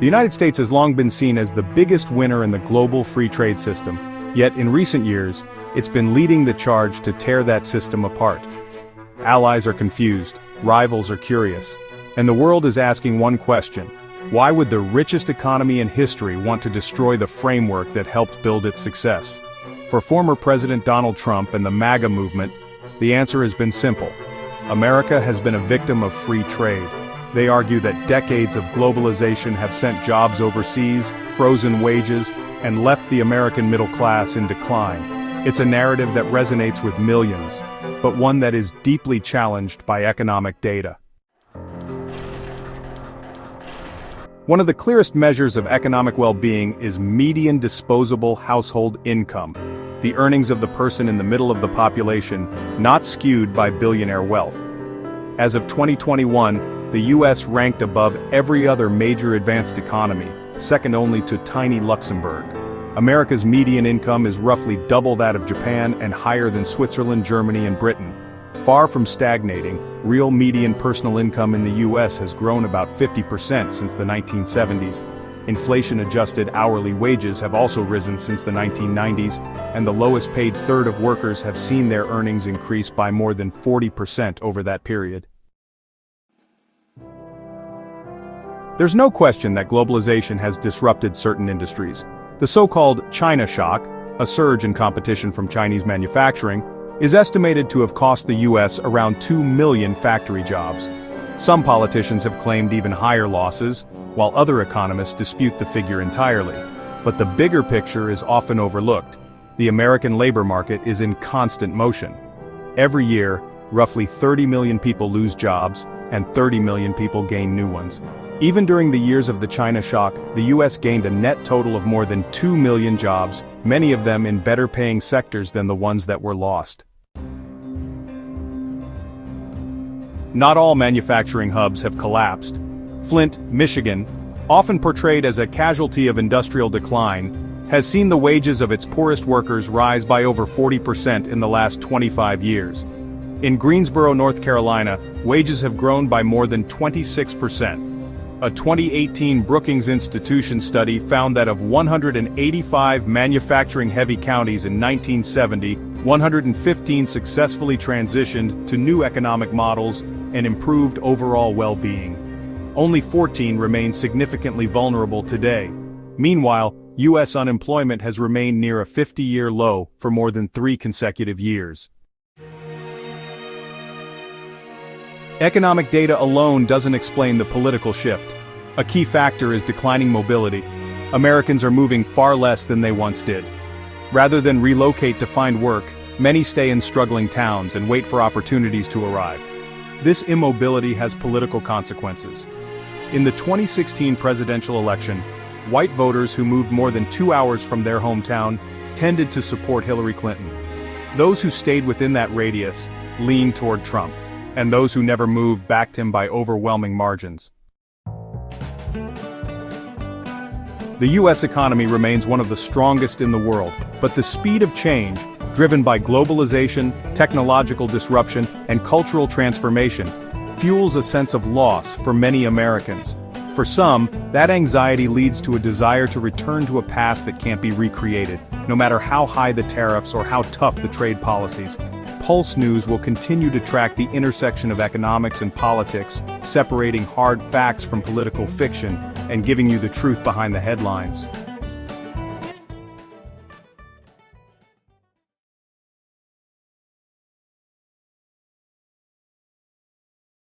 The United States has long been seen as the biggest winner in the global free trade system, yet in recent years, it's been leading the charge to tear that system apart. Allies are confused, rivals are curious, and the world is asking one question: why would the richest economy in history want to destroy the framework that helped build its success? For former President Donald Trump and the MAGA movement, the answer has been simple. America has been a victim of free trade. They argue that decades of globalization have sent jobs overseas, frozen wages, and left the American middle class in decline. It's a narrative that resonates with millions, but one that is deeply challenged by economic data. One of the clearest measures of economic well-being is median disposable household income, the earnings of the person in the middle of the population, not skewed by billionaire wealth. As of 2021, the US ranked above every other major advanced economy, second only to tiny Luxembourg. America's median income is roughly double that of Japan and higher than Switzerland, Germany, and Britain. Far from stagnating, real median personal income in the US has grown about 50% since the 1970s. Inflation-adjusted hourly wages have also risen since the 1990s, and the lowest-paid third of workers have seen their earnings increase by more than 40% over that period. There's no question that globalization has disrupted certain industries. The so-called China shock, a surge in competition from Chinese manufacturing, is estimated to have cost the US around 2 million factory jobs. Some politicians have claimed even higher losses, while other economists dispute the figure entirely. But the bigger picture is often overlooked. The American labor market is in constant motion. Every year, roughly 30 million people lose jobs, and 30 million people gain new ones. Even during the years of the China shock, the US gained a net total of more than 2 million jobs, many of them in better-paying sectors than the ones that were lost. Not all manufacturing hubs have collapsed. Flint, Michigan, often portrayed as a casualty of industrial decline, has seen the wages of its poorest workers rise by over 40% in the last 25 years. In Greensboro, North Carolina, wages have grown by more than 26%. A 2018 Brookings Institution study found that of 185 manufacturing-heavy counties in 1970, 115 successfully transitioned to new economic models and improved overall well-being. Only 14 remain significantly vulnerable today. Meanwhile, U.S. unemployment has remained near a 50-year low for more than 3 consecutive years. Economic data alone doesn't explain the political shift. A key factor is declining mobility. Americans are moving far less than they once did. Rather than relocate to find work, many stay in struggling towns and wait for opportunities to arrive. This immobility has political consequences. In the 2016 presidential election, white voters who moved more than 2 hours from their hometown tended to support Hillary Clinton. Those who stayed within that radius leaned toward Trump, and those who never moved backed him by overwhelming margins. The U.S. economy remains one of the strongest in the world, but the speed of change, driven by globalization, technological disruption, and cultural transformation, fuels a sense of loss for many Americans. For some, that anxiety leads to a desire to return to a past that can't be recreated, no matter how high the tariffs or how tough the trade policies. Pulse News will continue to track the intersection of economics and politics, separating hard facts from political fiction, and giving you the truth behind the headlines.